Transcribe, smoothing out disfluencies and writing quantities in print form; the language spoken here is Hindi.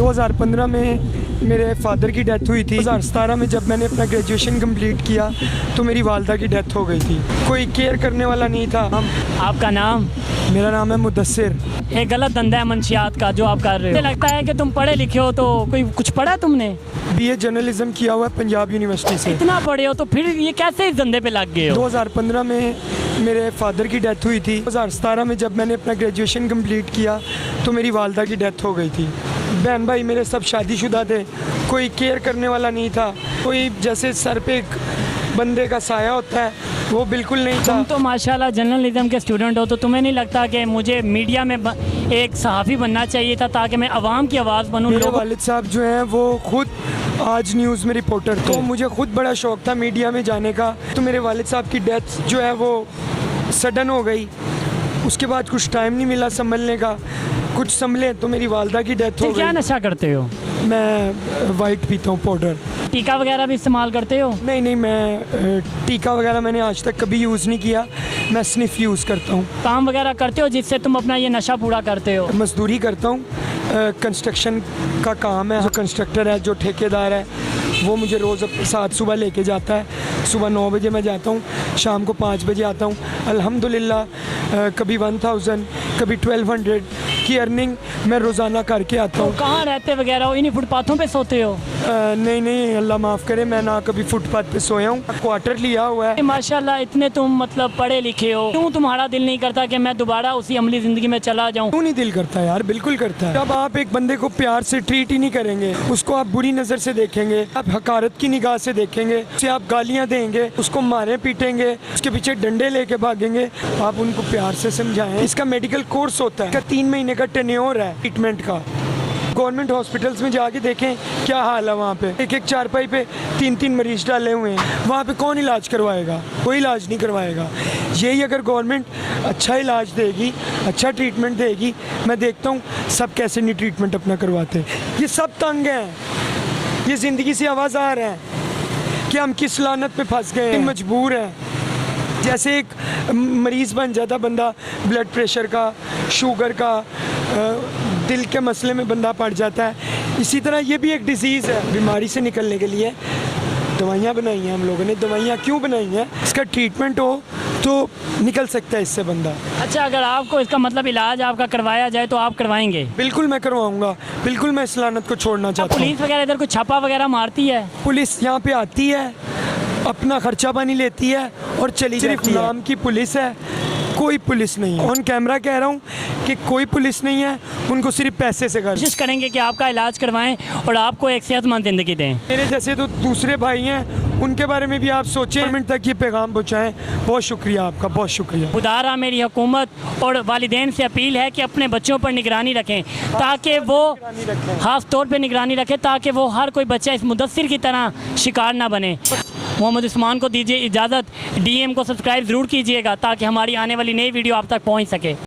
2015 में मेरे फादर की डेथ हुई थी। 2017 में जब मैंने अपना ग्रेजुएशन कंप्लीट किया तो मेरी वालदा की डेथ हो गई थी। कोई केयर करने वाला नहीं था। आपका नाम? मेरा नाम है मुदस्सिर। एक गलत धंधा है मंशियात का जो आप कर रहे हो। मुझे लगता है कि तुम पढ़े लिखे हो, तो कोई कुछ पढ़ा तुमने? BA जर्नलिज्म किया हुआ है पंजाब यूनिवर्सिटी से। इतना पढ़े हो तो फिर ये कैसे इस धंधे पे लग गए हो? 2015 में मेरे फादर की डेथ हुई थी। 2017 में जब मैंने अपना ग्रेजुएशन कंप्लीट किया तो मेरी वालदा की डेथ हो गई थी। बहन भाई मेरे सब शादीशुदा थे, कोई केयर करने वाला नहीं था। कोई जैसे सर पे एक बंदे का साया होता है वो बिल्कुल नहीं था। तुम तो माशाल्लाह जर्नलिज्म के स्टूडेंट हो, तो तुम्हें नहीं लगता कि मुझे मीडिया में एक सहाफ़ी बनना चाहिए था ताकि मैं आवाम की आवाज़ बनूं? मेरे वालिद साहब जो हैं वो खुद आज न्यूज़ में रिपोर्टर थे। तो मुझे खुद बड़ा शौक था मीडिया में जाने का। तो मेरे वालिद साहब की डेथ जो है वो सडन हो गई। उसके बाद कुछ टाइम नहीं मिला संभलने का। कुछ संभले तो मेरी वालदा की डेथ हो गई। क्या नशा करते हो? मैं वाइट पीता हूँ, पाउडर। टीका वगैरह भी इस्तेमाल करते हो? नहीं, मैं टीका वगैरह मैंने आज तक कभी यूज़ नहीं किया। मैं स्निफ यूज़ करता हूँ। काम वगैरह करते हो जिससे तुम अपना ये नशा पूरा करते हो? मजदूरी करता हूँ। कंस्ट्रक्शन का काम है। जो कंस्ट्रक्टर है, जो ठेकेदार है, वो मुझे रोज़ साथ सुबह लेके जाता है। सुबह 9 बजे मैं जाता हूँ, शाम को 5 बजे आता हूँ। अल्हम्दुलिल्लाह कभी 1000 कभी 1200 की अर्निंग मैं रोज़ाना करके आता हूँ। तो कहाँ रहते वगैरह हो? इन्हीं फुटपाथों पे सोते हो? नहीं, अल्लाह माफ़ करे, मैं ना कभी फुटपाथ पे सोया हूँ। क्वार्टर लिया हुआ है। माशाल्लाह इतने तुम मतलब पढ़े लिखे हो, क्यों तुम्हारा दिल नहीं करता कि मैं दोबारा उसी अमली ज़िंदगी में चला जाऊँ? क्यों नहीं दिल करता यार, बिल्कुल करता है। जब आप एक बंदे को प्यार से ट्रीट ही नहीं करेंगे, उसको आप बुरी नज़र से देखेंगे, आप हकारत की निगाह से देखेंगे, उसे आप गालियाँ देंगे, उसको मारे पीटेंगे, उसके पीछे डंडे लेके भागेंगे, आप उनको प्यार से समझाएं। इसका मेडिकल कोर्स होता है, इसका 3 महीने का टेन्योर है ट्रीटमेंट का। गवर्नमेंट हॉस्पिटल्स में जाके देखें क्या हाल है। वहाँ पे एक चारपाई पे 3 मरीज डाले हुए हैं। वहाँ पे कौन इलाज करवाएगा? कोई इलाज नहीं करवाएगा। यही अगर गवर्नमेंट अच्छा इलाज देगी, अच्छा ट्रीटमेंट देगी, मैं देखता हूँ सब कैसे नहीं ट्रीटमेंट अपना करवाते। ये सब तंग हैं, ये ज़िंदगी से आवाज़ आ रहे हैं कि हम किस लानत में फंस गए हैं, मजबूर हैं। जैसे एक मरीज़ बन जाता बंदा, ब्लड प्रेशर का, शुगर का, दिल के मसले में बंदा पड़ जाता है, इसी तरह ये भी एक डिजीज़ है। बीमारी से निकलने के लिए दवाइयाँ बनाई हैं हम लोगों ने। दवाइयाँ क्यों बनाई हैं? इसका ट्रीटमेंट हो तो निकल सकता है इससे बंदा। अच्छा, अगर आपको इसका मतलब इलाज आपका करवाया जाए तो आप करवाएंगे? बिल्कुल मैं करवाऊँगा। बिल्कुल मैं इस लानत को छोड़ना चाहता हूँ। पुलिस वगैरह इधर कुछ छापा वगैरह मारती है? पुलिस यहाँ पे आती है, अपना खर्चा पानी लेती है और चली जाती है। सिर्फ नाम की पुलिस है, कोई पुलिस नहीं है। ऑन कैमरा कह रहा हूँ कि कोई पुलिस नहीं है, उनको सिर्फ पैसे से कोशिश करेंगे कि आपका इलाज करवाएं और आपको एक सेहतमंद ज़िंदगी दें। मेरे जैसे तो दूसरे भाई हैं, उनके बारे में भी आप सोचें, गवर्नमेंट तक ये पैगाम पहुँचाएं। बहुत शुक्रिया आपका, बहुत शुक्रिया। खुदारा मेरी हुकूमत और वालिदैन से अपील है कि अपने बच्चों पर निगरानी रखें, ताकि वो ख़ास तौर पे निगरानी रखें ताकि वो हर कोई बच्चा इस मुदस्सिर की तरह शिकार ना बने। मोहम्मद उस्मान को दीजिए इजाज़त। DM को सब्सक्राइब ज़रूर कीजिएगा ताकि हमारी आने वाली नई वीडियो आप तक पहुँच सके।